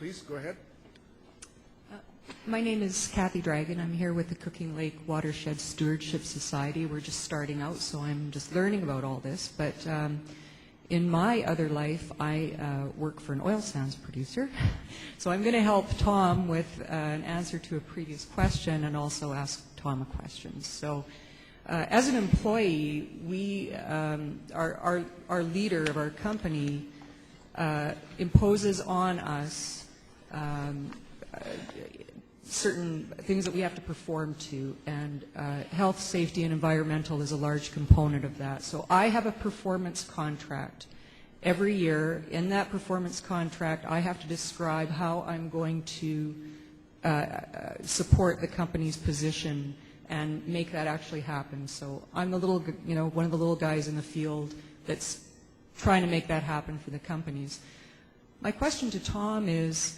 Please, go ahead. My name is Kathy Dragon. I'm here with the Cooking Lake Watershed Stewardship Society. We're just starting out, so I'm just learning about all this. But in my other life, I work for an oil sands producer. So I'm going to help Tom with an answer to a previous question and also ask Tom a question. So as an employee, we, our leader of our company imposes on us certain things that we have to perform to, and health, safety, and environmental is a large component of that. So I have a performance contract. Every year, in that performance contract, I have to describe how I'm going to support the company's position and make that actually happen. So I'm the little, one of the little guys in the field that's trying to make that happen for the companies. My question to Tom is,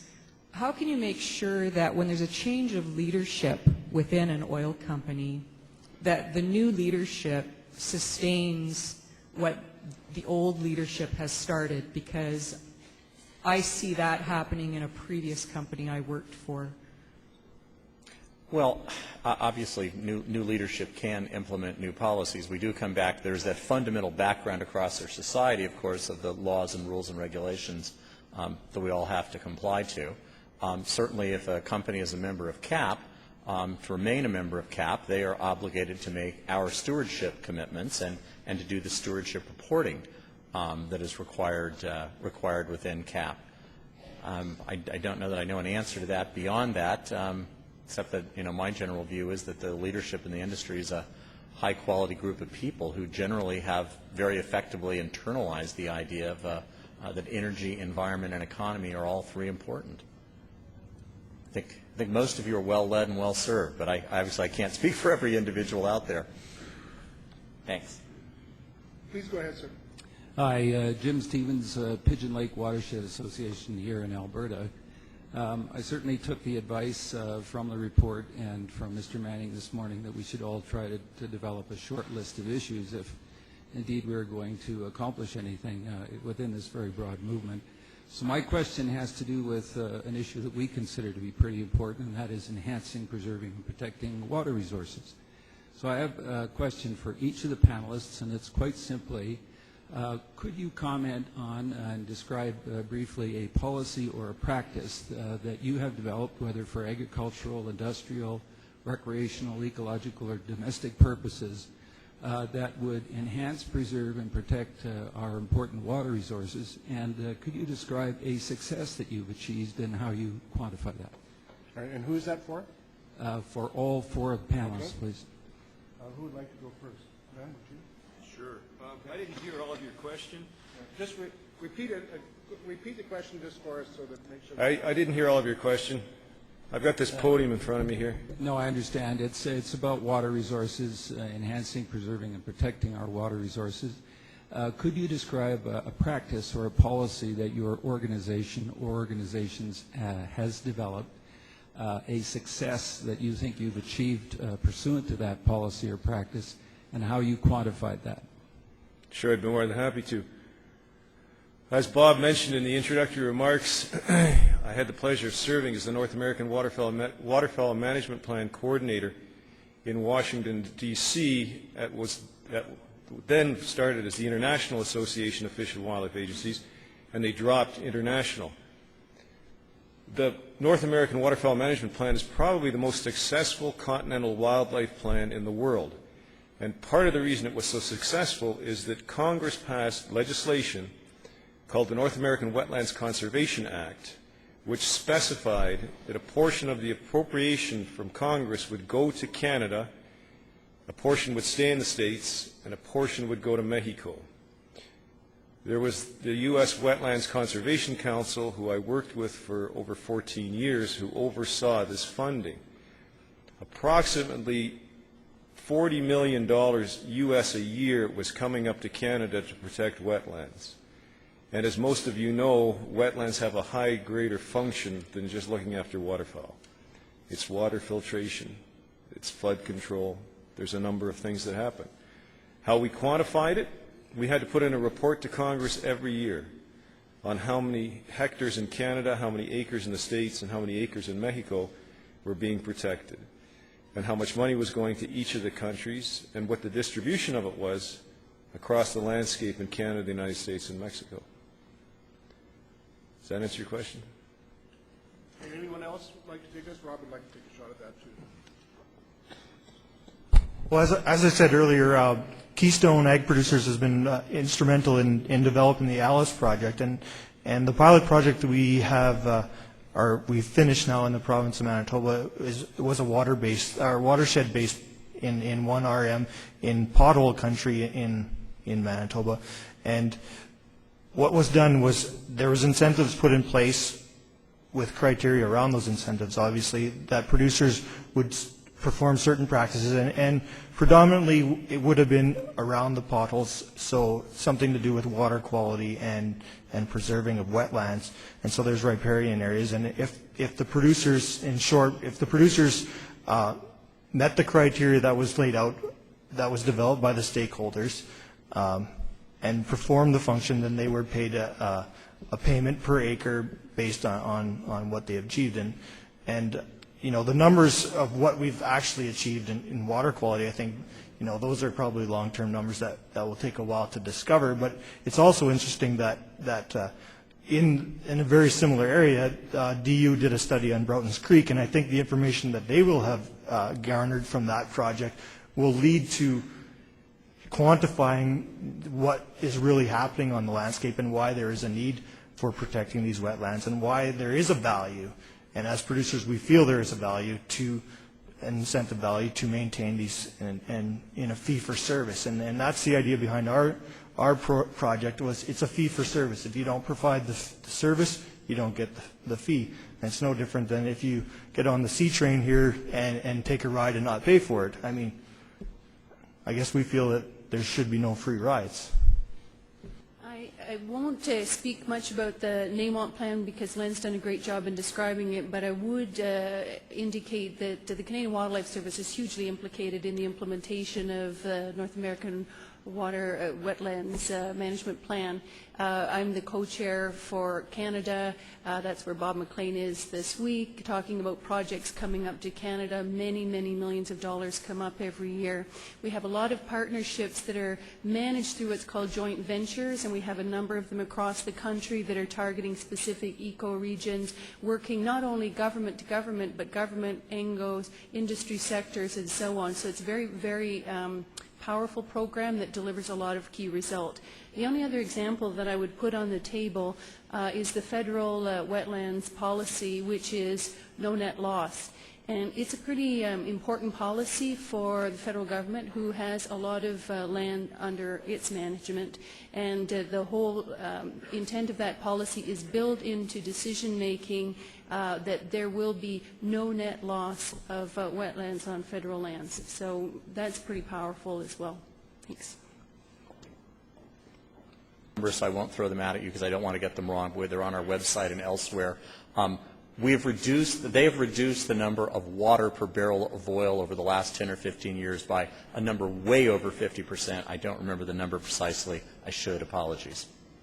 how can you make sure that when there's a change of leadership within an oil company, that the new leadership sustains what the old leadership has started? Because I see that happening in a previous company I worked for. Well, obviously, new leadership can implement new policies. We do come back. There's that fundamental background across our society, of course, of the laws and rules and regulations that we all have to comply to. Certainly, if a company is a member of CAP, to remain a member of CAP, they are obligated to make our stewardship commitments and to do the stewardship reporting that is required within CAP. I don't know that I know an answer to that beyond that, except that my general view is that the leadership in the industry is a high-quality group of people who generally have very effectively internalized the idea of that energy, environment, and economy are all three important. I think most of you are well led and well served, but obviously I can't speak for every individual out there. Thanks. Please go ahead, sir. Hi, Jim Stevens, Pigeon Lake Watershed Association here in Alberta. I certainly took the advice from the report and from Mr. Manning this morning that we should all try to develop a short list of issues if indeed we're going to accomplish anything within this very broad movement. So my question has to do with an issue that we consider to be pretty important, and that is enhancing, preserving, and protecting water resources. So I have a question for each of the panelists, and it's quite simply, could you comment on and describe briefly a policy or a practice that you have developed, whether for agricultural, industrial, recreational, ecological, or domestic purposes, that would enhance, preserve, and protect our important water resources? And could you describe a success that you've achieved and how you quantify that? All right, and who is that for? For all four of the panelists, please. Who would like to go first? Ben, would you? Sure. I didn't hear all of your question. Just repeat the question just for us so that make sure. I didn't hear all of your question. I've got this podium in front of me here. No, I understand. It's about water resources, enhancing, preserving, and protecting our water resources. Could you describe a practice or a policy that your organization or organizations has developed, a success that you think you've achieved pursuant to that policy or practice, and how you quantified that? Sure, I'd be more than happy to. As Bob mentioned in the introductory remarks, I had the pleasure of serving as the North American Waterfowl Management Plan Coordinator in Washington, D.C. That then started as the International Association of Fish and Wildlife Agencies, and they dropped international. The North American Waterfowl Management Plan is probably the most successful continental wildlife plan in the world. And part of the reason it was so successful is that Congress passed legislation called the North American Wetlands Conservation Act, which specified that a portion of the appropriation from Congress would go to Canada, a portion would stay in the States, and a portion would go to Mexico. There was the U.S. Wetlands Conservation Council, who I worked with for over 14 years, who oversaw this funding. Approximately $40 million U.S. a year was coming up to Canada to protect wetlands. And as most of you know, wetlands have a high greater function than just looking after waterfowl. It's water filtration, it's flood control, there's a number of things that happen. How we quantified it? We had to put in a report to Congress every year. on how many hectares in Canada, how many acres in the States, and how many acres in Mexico were being protected, and how much money was going to each of the countries, and what the distribution of it was across the landscape in Canada, the United States, and Mexico. Does that answer your question? And anyone else like to take this? Rob would like to take a shot at that too. Well, as I said earlier, Keystone Ag Producers has been instrumental in developing the ALICE project, and the pilot project that we have, we've finished now in the province of Manitoba, was a watershed-based in 1 RM in pothole country in Manitoba, and what was done was there was incentives put in place with criteria around those incentives, obviously, that producers would perform certain practices, and predominantly it would have been around the potholes, so something to do with water quality and preserving of wetlands. And so there's riparian areas, and if the producers, in short, if the producers met the criteria that was laid out, that was developed by the stakeholders, and performed the function, then they were paid a payment per acre based on what they achieved. And you know, the numbers of what we've actually achieved in water quality, I think, you know, those are probably long-term numbers that will take a while to discover. But it's also interesting that in a very similar area, DU did a study on Broughton's Creek, and I think the information that they will have garnered from that project will lead to quantifying what is really happening on the landscape and why there is a need for protecting these wetlands and why there is a value. And as producers, we feel there is a value an incentive value to maintain these and in a fee for service. And that's the idea behind our project was it's a fee for service. If you don't provide the service, you don't get the fee. And it's no different than if you get on the C train here and take a ride and not pay for it. I mean, I guess we feel that there should be no free rides. I won't speak much about the NAMONT plan because Len's done a great job in describing it, but I would indicate that the Canadian Wildlife Service is hugely implicated in the implementation of the North American Wetlands Management Plan. I'm the co-chair for Canada. That's where Bob McLean is this week, talking about projects coming up to Canada. Many, many millions of dollars come up every year. We have a lot of partnerships that are managed through what's called joint ventures, and we have a number of them across the country that are targeting specific eco-regions, working not only government to government, but government, NGOs, industry sectors, and so on. So it's very, very powerful program that delivers a lot of key result. The only other example that I would put on the table is the federal wetlands policy, which is no net loss. And it's a pretty important policy for the federal government, who has a lot of land under its management. And the whole intent of that policy is built into decision-making that there will be no net loss of wetlands on federal lands. So that's pretty powerful as well. Thanks. I won't throw them out at you because I don't want to get them wrong. They're on our website and elsewhere. They have reduced the number of water per barrel of oil over the last 10 or 15 years by a number way over 50%. I don't remember the number precisely. I should. Apologies.